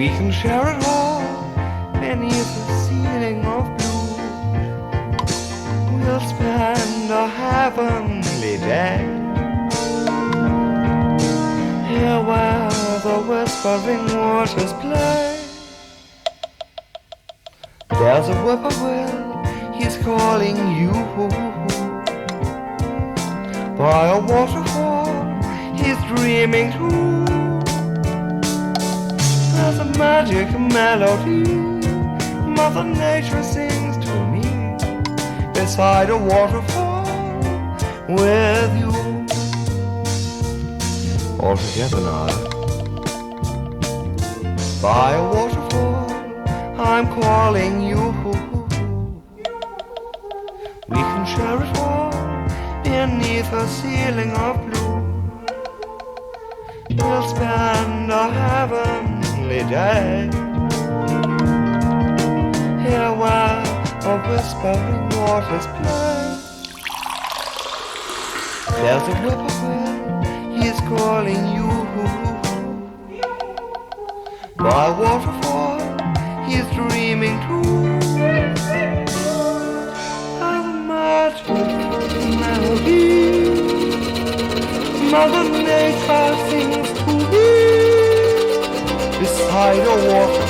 We can share it all beneath the ceiling of blue. We'll spend a heavenly day here where the whispering waters play. There's a whippoorwill, he's calling you. By a waterfall, he's dreaming too. There's a magic melody Mother Nature sings to me beside a waterfall with you. All together now. By a waterfall, I'm calling you. We can share it all beneath a ceiling of blue. We'll spend a heavenly day here where the whispering waters play. There's a whippoorwill, he's calling you. By a waterfall, he's dreaming too. Of a magic melody Mother Nature sings to me beside a water